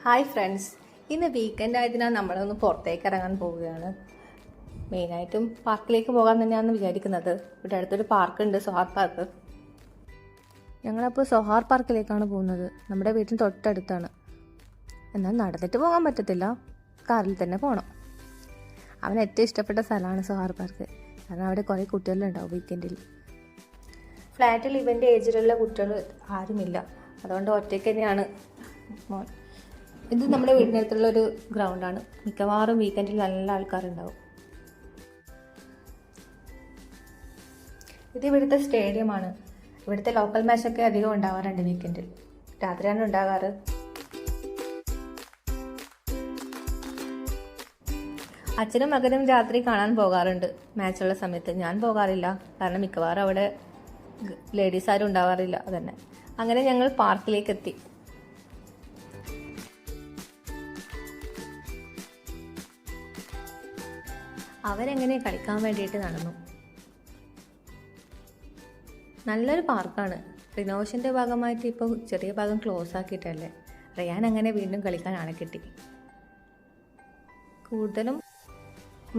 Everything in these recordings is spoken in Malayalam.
ഹായ് ഫ്രണ്ട്സ്, ഇന്ന് വീക്കെൻഡ് ആയതിനാൽ നമ്മളൊന്ന് പുറത്തേക്ക് ഇറങ്ങാൻ പോവുകയാണ്. മെയിനായിട്ടും പാർക്കിലേക്ക് പോകാൻ തന്നെയാണ് വിചാരിക്കുന്നത്. ഇവിടെ അടുത്തൊരു പാർക്കുണ്ട്, സൊഹാർ പാർക്ക്. ഞങ്ങളപ്പോൾ സൊഹാർ പാർക്കിലേക്കാണ് പോകുന്നത്. നമ്മുടെ വീട്ടിന് തൊട്ടടുത്താണ്. എന്നാൽ നടന്നിട്ട് പോകാൻ പറ്റത്തില്ല, കാറിൽ തന്നെ പോകണം. അവന് ഏറ്റവും ഇഷ്ടപ്പെട്ട സ്ഥലമാണ് സൊഹാർ പാർക്ക്. കാരണം അവിടെ കുറേ കുട്ടികളുണ്ടാവും വീക്കെൻഡിൽ. ഫ്ലാറ്റിൽ ഇവൻ്റെ ഏജിലുള്ള കുട്ടികൾ ആരുമില്ല, അതുകൊണ്ട് ഒറ്റയ്ക്ക് തന്നെയാണ് മോൻ. ഇത് നമ്മുടെ വീടിനടുത്തുള്ളൊരു ഗ്രൗണ്ടാണ്. മിക്കവാറും വീക്കെൻഡിൽ നല്ല ആൾക്കാരുണ്ടാവും. ഇത് ഇവിടുത്തെ സ്റ്റേഡിയമാണ്. ഇവിടുത്തെ ലോക്കൽ മാച്ചൊക്കെ അധികം ഉണ്ടാവാറുണ്ട് വീക്കെൻഡിൽ. രാത്രിയാണ് ഉണ്ടാകാറ്. അച്ഛനും മകനും രാത്രി കാണാൻ പോകാറുണ്ട് മാച്ചുള്ള സമയത്ത്. ഞാൻ പോകാറില്ല, കാരണം മിക്കവാറും അവിടെ ലേഡീസ് ആരും ഉണ്ടാവാറില്ല. അതന്നെ. അങ്ങനെ ഞങ്ങൾ പാർക്കിലേക്ക് എത്തി. അവരെങ്ങനെ കളിക്കാൻ വേണ്ടിയിട്ട് നടന്നു. നല്ലൊരു പാർക്കാണ്. റിനോവേഷൻ്റെ ഭാഗമായിട്ട് ഇപ്പോൾ ചെറിയ ഭാഗം ക്ലോസ് ആക്കിയിട്ടല്ലേ. റയാൻ അങ്ങനെ വീണ്ടും കളിക്കാൻ ആളെ കിട്ടി. കൂടുതലും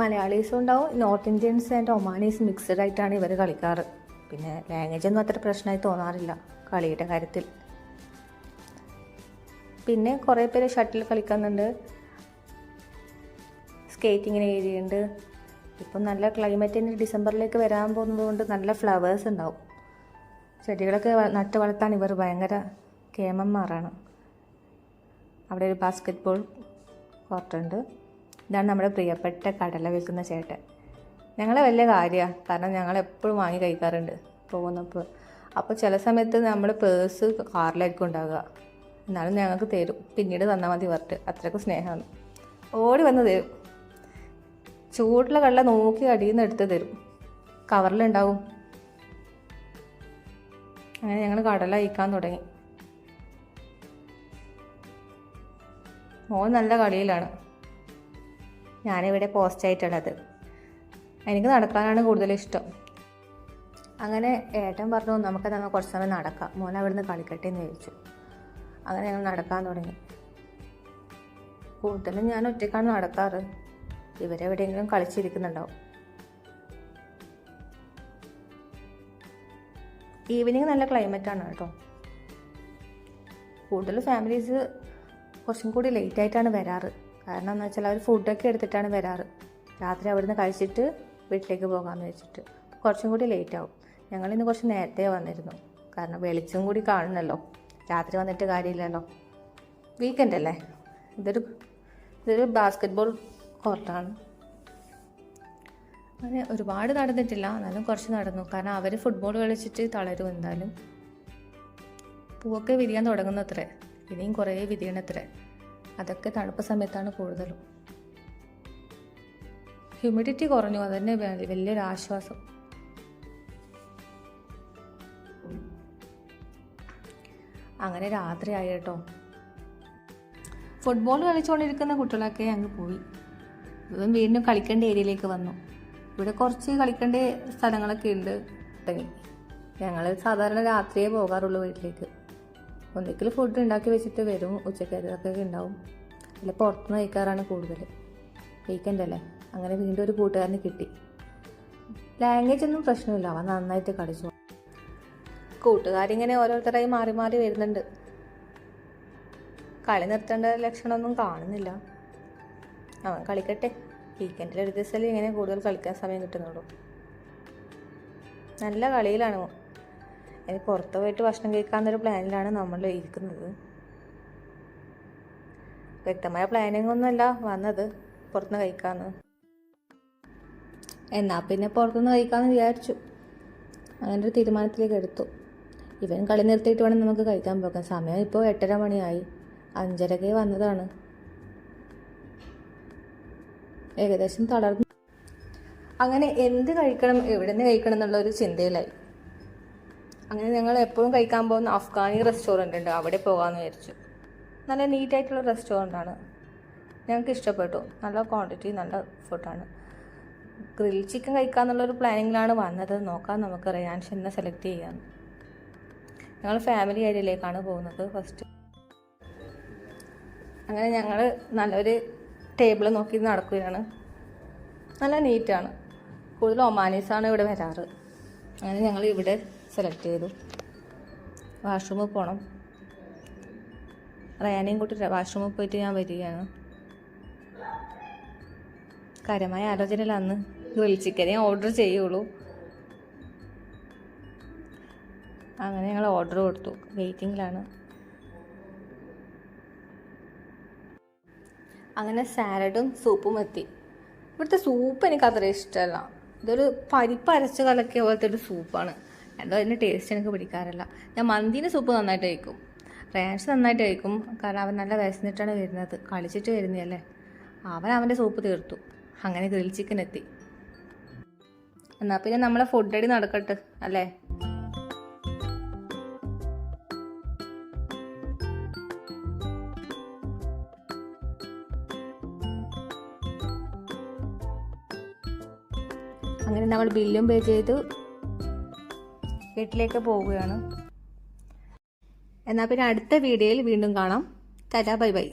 മലയാളീസും ഉണ്ടാവും, north Indians and Omanis mixed ആയിട്ടാണ് ഇവർ കളിക്കാറ്. പിന്നെ ലാംഗ്വേജ് ഒന്നും അത്ര പ്രശ്നമായി തോന്നാറില്ല കളിയുടെ കാര്യത്തിൽ. പിന്നെ കുറേ പേര് ഷട്ടിൽ കളിക്കുന്നുണ്ട്, സ്കേറ്റിങ്ങിന് ഏരിയ ഉണ്ട്. ഇപ്പം നല്ല ക്ലൈമറ്റിന് ഡിസംബറിലേക്ക് വരാൻ പോകുന്നതുകൊണ്ട് നല്ല ഫ്ലവേഴ്സ് ഉണ്ടാവും. ചെടികളൊക്കെ നട്ട് വളർത്താൻ ഇവർ ഭയങ്കര കേമന്മാരാണ്. അവിടെ ഒരു ബാസ്കറ്റ് ബോൾ കോർട്ടുണ്ട്. ഇതാണ് നമ്മുടെ പ്രിയപ്പെട്ട കടല വിൽക്കുന്ന ചേട്ടൻ. ഞങ്ങളെ വലിയ കാര്യമാണ്, കാരണം ഞങ്ങൾ എപ്പോഴും വാങ്ങി കഴിക്കാറുണ്ട് പോകുന്നപ്പോൾ. അപ്പോൾ ചില സമയത്ത് നമ്മൾ പേഴ്സ് കാറിലായിരിക്കും ഉണ്ടാകുക, എന്നാലും ഞങ്ങൾക്ക് തരും. പിന്നീട് തന്നാൽ മതി പറഞ്ഞിട്ട്. അത്രയ്ക്കും സ്നേഹമാണ്. ഓടി വന്ന് തരും. ചൂടുള്ള കടല നോക്കി അടിയിൽ നിന്ന് എടുത്ത് തരും. കവറിലുണ്ടാവും. അങ്ങനെ ഞങ്ങൾ കടല കഴിക്കാൻ തുടങ്ങി. മോൻ നല്ല കളിയിലാണ്. ഞാനിവിടെ പോസ്റ്റായിട്ടുള്ളത്. എനിക്ക് നടക്കാനാണ് കൂടുതൽ ഇഷ്ടം. അങ്ങനെ ഏട്ടൻ പറഞ്ഞു, നമുക്ക് കുറച്ച് സമയം നടക്കാം, മോൻ അവിടെ നിന്ന് കളിക്കട്ടെ എന്ന് ചോദിച്ചു. അങ്ങനെ ഞങ്ങൾ നടക്കാൻ തുടങ്ങി. കൂടുതലും ഞാൻ ഒറ്റയ്ക്കാണ് നടക്കാറ്. ഇവരെവിടെയെങ്കിലും കളിച്ചിരിക്കുന്നുണ്ടാവും. ഈവനിങ് നല്ല ക്ലൈമറ്റാണ് കേട്ടോ. കൂടുതൽ ഫാമിലീസ് കുറച്ചും കൂടി ലേറ്റ് ആയിട്ടാണ് വരാറ്. കാരണം എന്താ വെച്ചാൽ അവർ ഫുഡൊക്കെ എടുത്തിട്ടാണ് വരാറ്. രാത്രി അവിടുന്ന് കഴിച്ചിട്ട് വീട്ടിലേക്ക് പോകാമെന്ന് വെച്ചിട്ട് കുറച്ചും കൂടി ലേറ്റ് ആവും. ഞങ്ങളിന്ന് കുറച്ച് നേരത്തെ വന്നിരുന്നു, കാരണം വെളിച്ചം കൂടി കാണണമല്ലോ. രാത്രി വന്നിട്ട് കാര്യമില്ലല്ലോ. വീക്കെൻഡ് അല്ലേ. ഇതൊരു ബാസ്കറ്റ് ബോൾ കോർട്ടാണ്. അങ്ങനെ ഒരുപാട് നടന്നിട്ടില്ല, എന്നാലും കുറച്ച് നടന്നു. കാരണം അവർ ഫുട്ബോൾ കളിച്ചിട്ട് തളരും എന്തായാലും. പൂവൊക്കെ വിരിയാൻ തുടങ്ങുന്നത്രേ, ഇനിയും കുറേ വിരിയണത്രേ. അതൊക്കെ തണുപ്പ് സമയത്താണ് കൂടുതലും. ഹ്യൂമിഡിറ്റി കുറഞ്ഞു, അതന്നെ വലിയൊരു ആശ്വാസം. അങ്ങനെ രാത്രിയായി കേട്ടോ. ഫുട്ബോൾ കളിച്ചുകൊണ്ടിരിക്കുന്ന കുട്ടികളൊക്കെ അങ്ങ് പോയി. ഇവൻ വീണ്ടും കളിക്കേണ്ട ഏരിയയിലേക്ക് വന്നു. ഇവിടെ കുറച്ച് കളിക്കേണ്ട സ്ഥലങ്ങളൊക്കെ ഉണ്ട്. തുടങ്ങി. ഞങ്ങൾ സാധാരണ രാത്രിയേ പോകാറുള്ളൂ വീട്ടിലേക്ക്. ഒന്നിക്കൽ ഫുഡ് ഉണ്ടാക്കി വെച്ചിട്ട് വരും, ഉച്ചക്കതൊക്കെ ഉണ്ടാവും. അല്ല പുറത്തുനിന്ന് കഴിക്കാറാണ് കൂടുതൽ. വീക്കെൻഡ് അല്ലേ. അങ്ങനെ വീണ്ടും ഒരു കൂട്ടുകാരന് കിട്ടി. ലാംഗ്വേജ് ഒന്നും പ്രശ്നമില്ല, അവൻ നന്നായിട്ട് കളിച്ചു. കൂട്ടുകാരിങ്ങനെ ഓരോരുത്തരായി മാറി മാറി വരുന്നുണ്ട്. കളി നിർത്തേണ്ട ലക്ഷണമൊന്നും കാണുന്നില്ല. അവൻ കളിക്കട്ടെ. വീക്കെൻഡിൽ ഒരു ദിവസമല്ലേ ഇങ്ങനെ കൂടുതൽ കളിക്കാൻ സമയം കിട്ടുന്നുള്ളൂ. നല്ല കളിയിലാണ്. ഇനി പുറത്ത് പോയിട്ട് ഭക്ഷണം കഴിക്കാമെന്നൊരു പ്ലാനിലാണ് നമ്മൾ ഇരിക്കുന്നത്. വ്യക്തമായ പ്ലാനിങ് ഒന്നുമല്ല വന്നത് പുറത്തുനിന്ന് കഴിക്കാമെന്ന്. എന്നാൽ പിന്നെ പുറത്തുനിന്ന് കഴിക്കാമെന്ന് വിചാരിച്ചു. അങ്ങനെ ഒരു തീരുമാനത്തിലേക്ക് എടുത്തു. ഇവൻ കളി നിർത്തിയിട്ട് വേണം നമുക്ക് കഴിക്കാൻ പോകാൻ. സമയം ഇപ്പോൾ 8:30 മണിയായി. 5:30 വന്നതാണ്. ഏകദേശം തളർന്നു. അങ്ങനെ എന്ത് കഴിക്കണം, എവിടെ നിന്ന് കഴിക്കണം എന്നുള്ളൊരു ചിന്തയിലായി. അങ്ങനെ ഞങ്ങൾ എപ്പോഴും കഴിക്കാൻ പോകുന്ന അഫ്ഗാനി റെസ്റ്റോറൻ്റ് ഉണ്ട്, അവിടെ പോകാമെന്ന് വിചാരിച്ചു. നല്ല നീറ്റായിട്ടുള്ള റെസ്റ്റോറൻ്റാണ്. ഞങ്ങൾക്ക് ഇഷ്ടപ്പെട്ടു. നല്ല ക്വാണ്ടിറ്റി, നല്ല ഫുഡാണ്. ഗ്രിൽ ചിക്കൻ കഴിക്കാമെന്നുള്ളൊരു പ്ലാനിങ്ങിലാണ് വന്നത്. നോക്കാം, നമുക്ക് റയാൻ ഷെന്നെ സെലക്ട് ചെയ്യാം. ഞങ്ങൾ ഫാമിലി ഏരിയയിലേക്കാണ് പോകുന്നത് ഫസ്റ്റ്. അങ്ങനെ ഞങ്ങൾ നല്ലൊരു ടേബിൾ നോക്കി നടക്കുകയാണ്. നല്ല നീറ്റാണ്. കൂടുതൽ ഒമാനീസാണ് ഇവിടെ വരാറ്. അങ്ങനെ ഞങ്ങൾ ഇവിടെ സെലക്ട് ചെയ്തു. വാഷ്റൂമിൽ പോകണം. റയാനെയും കൂട്ടി വാഷ്റൂമിൽ പോയിട്ട് ഞാൻ വരികയാണ്. കാര്യമായ ആലോചനയിൽ അന്ന് ഗ്രിൽ ചിക്കൻ ഞാൻ ഓർഡർ ചെയ്യുള്ളൂ. അങ്ങനെ ഞങ്ങൾ ഓർഡർ കൊടുത്തു. വെയിറ്റിങ്ങിലാണ്. അങ്ങനെ സാലഡും സൂപ്പും എത്തി. ഇവിടുത്തെ സൂപ്പ് എനിക്ക് അത്ര ഇഷ്ടമല്ല. ഇതൊരു പരിപ്പ് അരച്ച് കലക്കിയ പോലത്തെ ഒരു സൂപ്പാണ്. എന്തോ അതിൻ്റെ ടേസ്റ്റ് എനിക്ക് പിടിക്കാറില്ല. ഞാൻ മന്തിൻ്റെ സൂപ്പ് നന്നായിട്ട് കഴിക്കും. റയാൻസ് നന്നായിട്ട് കഴിക്കും. കാരണം അവൻ നല്ല വിശന്നിട്ടാണ് വരുന്നത്. കളിച്ചിട്ട് വരുന്നതല്ലേ. അവൻ അവൻ്റെ സൂപ്പ് തീർത്തു. അങ്ങനെ ഗ്രിൽ ചിക്കൻ എത്തി. എന്നാൽ പിന്നെ നമ്മളെ ഫുഡ് അടി നടക്കട്ടെ അല്ലേ. അങ്ങനെ നമ്മൾ ബില്ലും പേ ചെയ്തു വീട്ടിലേക്ക് പോവുകയാണ്. എന്നാൽ പിന്നെ അടുത്ത വീഡിയോയിൽ വീണ്ടും കാണാം. Tata bye bye.